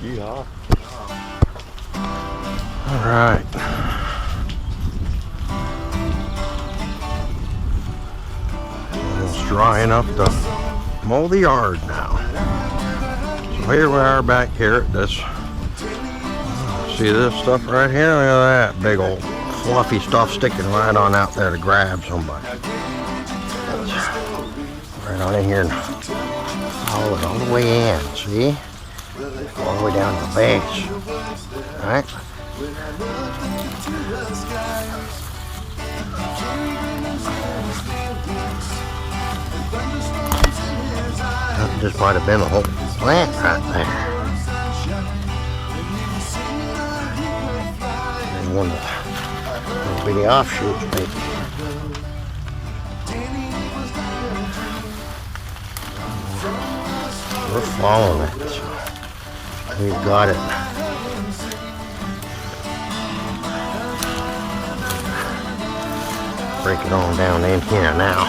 Yeehaw. All right. It's dry enough to mow the yard now. So here we are back here at this. See this stuff right here? Look at that big old fluffy stuff sticking right on out there to grab somebody. Right on in here and follow it all the way in, see? All the way down to the base. Alright? That just might have been the whole plant right there. And one of the little bitty offshoots, maybe. We're following it, so we've got it. Break it on down in here now.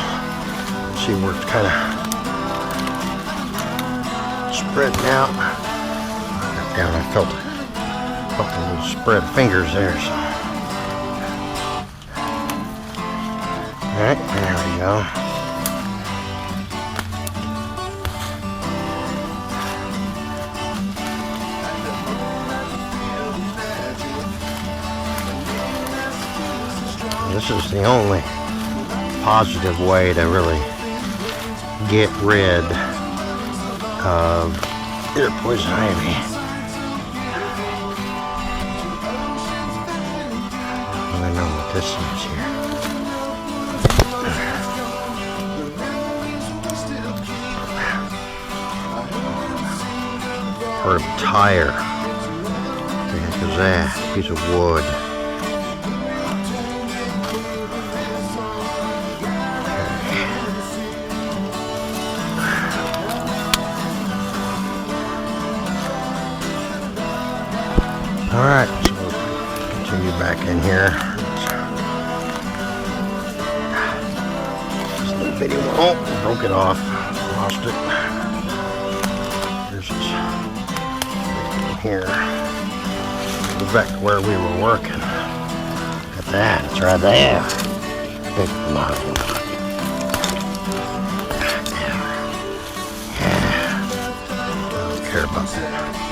See where it's kind of spreading out. Down, I felt a little spread of fingers there. So. All right, there we go. This is the only positive way to really get rid of ear poison ivy. I don't know what this is here. Part of a tire. What the heck is that? Piece of wood. Alright, so we'll continue back in here. This little bitty one. Oh, broke it off. Lost it. There's this in here. Go back to where we were working. Look at that. It's right there. Big nozzle. Yeah. I don't care about that.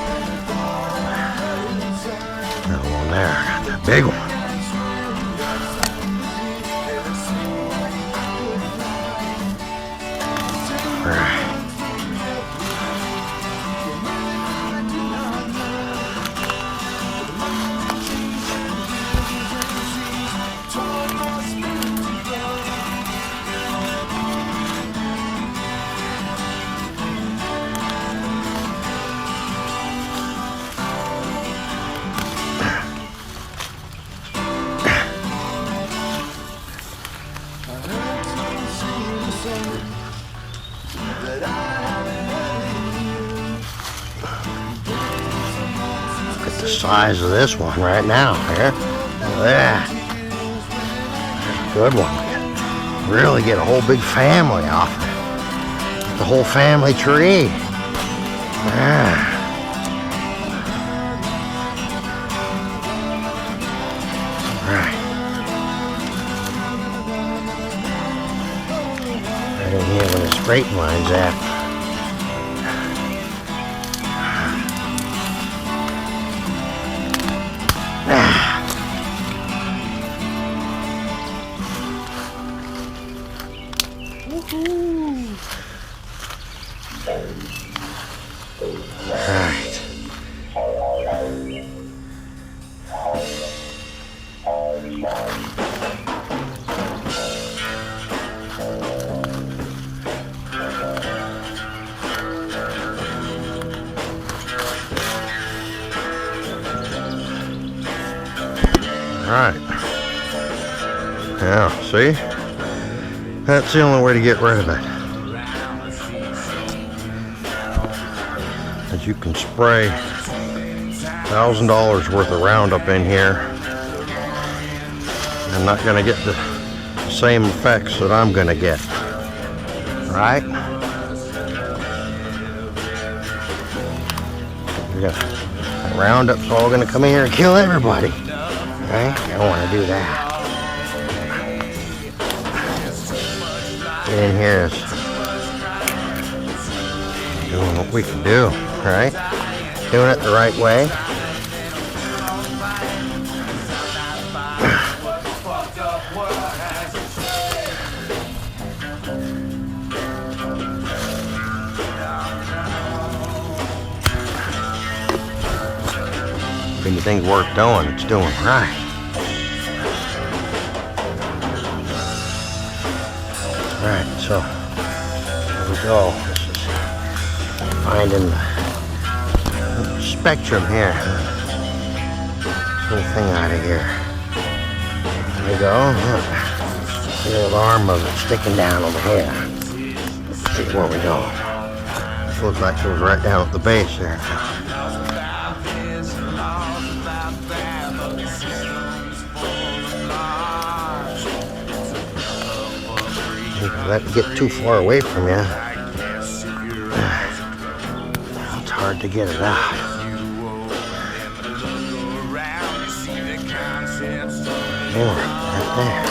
That one there, I got that big one. All right. Look at the size of this one right now here. Look at that. That's a good one. Really get a whole big family off it. The whole family tree. Yeah. Right. Right in here where the straight line's at. Right. Right. Yeah, see? That's the only way to get rid of it. As you can spray $1,000 worth of Roundup in here. I'm not going to get the same effects that I'm going to get. Right? Roundup's all gonna come in here and kill everybody. Right? I don't want to do that. Get in here is doing what we can do, right? Doing it the right way. If anything's worth doing, it's doing right. Alright, so here we go. This is finding the spectrum here. This little thing out of here. There we go. Look. The little arm of it sticking down over here. Let's see where we go. This looks like it was right down at the base there. Let it get too far away from you. It's hard to get it out. More, right there.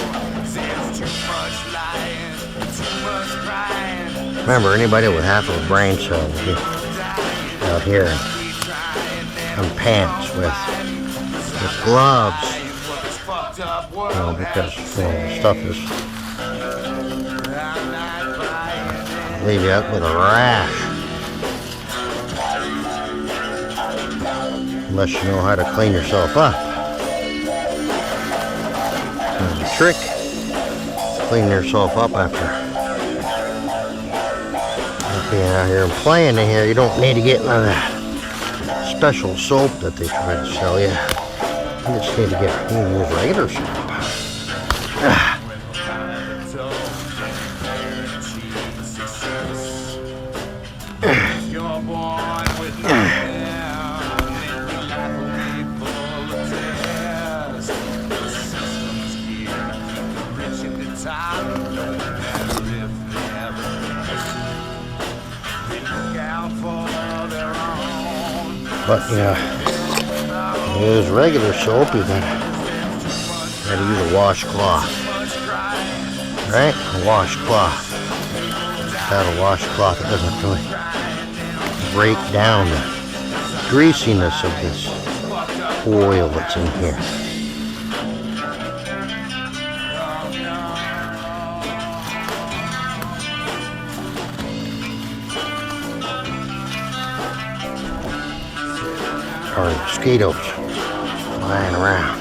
Remember, anybody with half of a brain cell will be out here on pants with gloves. Because the stuff is leave you up with a rash. Unless you know how to clean yourself up. There's a trick. Cleaning yourself up after being out here and playing in here. You don't need to get none of that special soap that they try to sell you. You just need to use regular soap. But yeah, use regular soap. You gotta use a washcloth, right? A washcloth. Without a washcloth, it doesn't really break down the greasiness of this oil that's in here. Or mosquitoes flying around.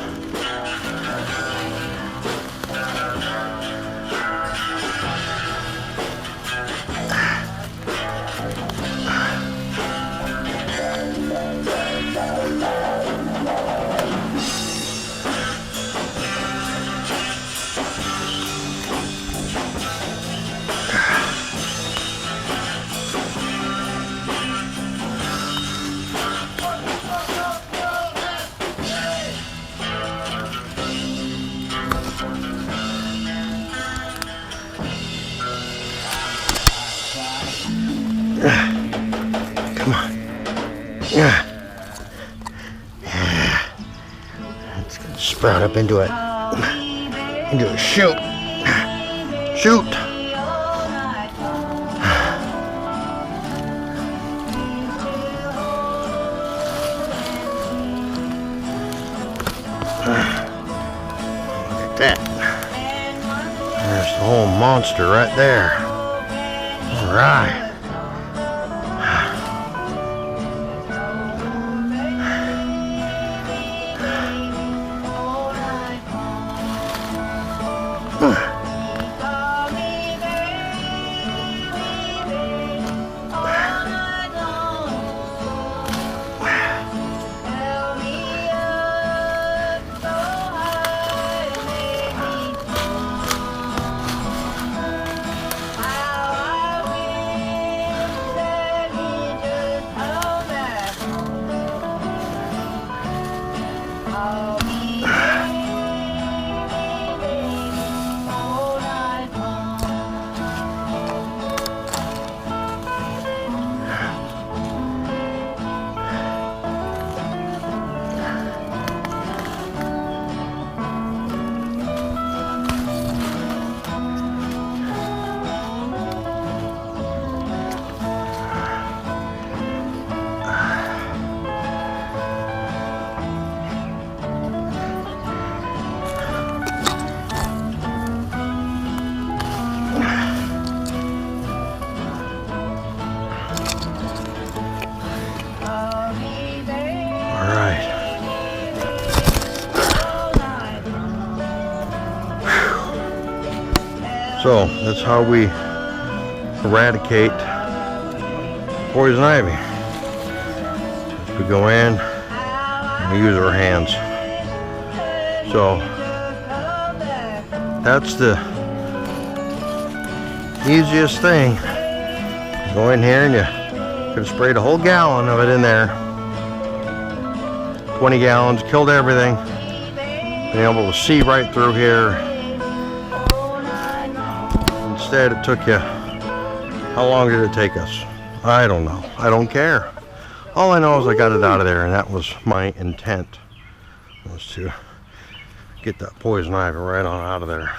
Come on. Yeah. It's gonna sprout up into a shoot. Shoot. Look at that. There's the whole monster right there. All right. So that's how we eradicate poison ivy. We go in and we use our hands. So that's the easiest thing. Go in here and you could have sprayed a whole gallon of it in there. 20 gallons, killed everything. Been able to see right through here. Instead it took you, how long did it take us? I don't know. I don't care. All I know is I got it out of there, and that was my intent, was to get that poison ivy right on out of there.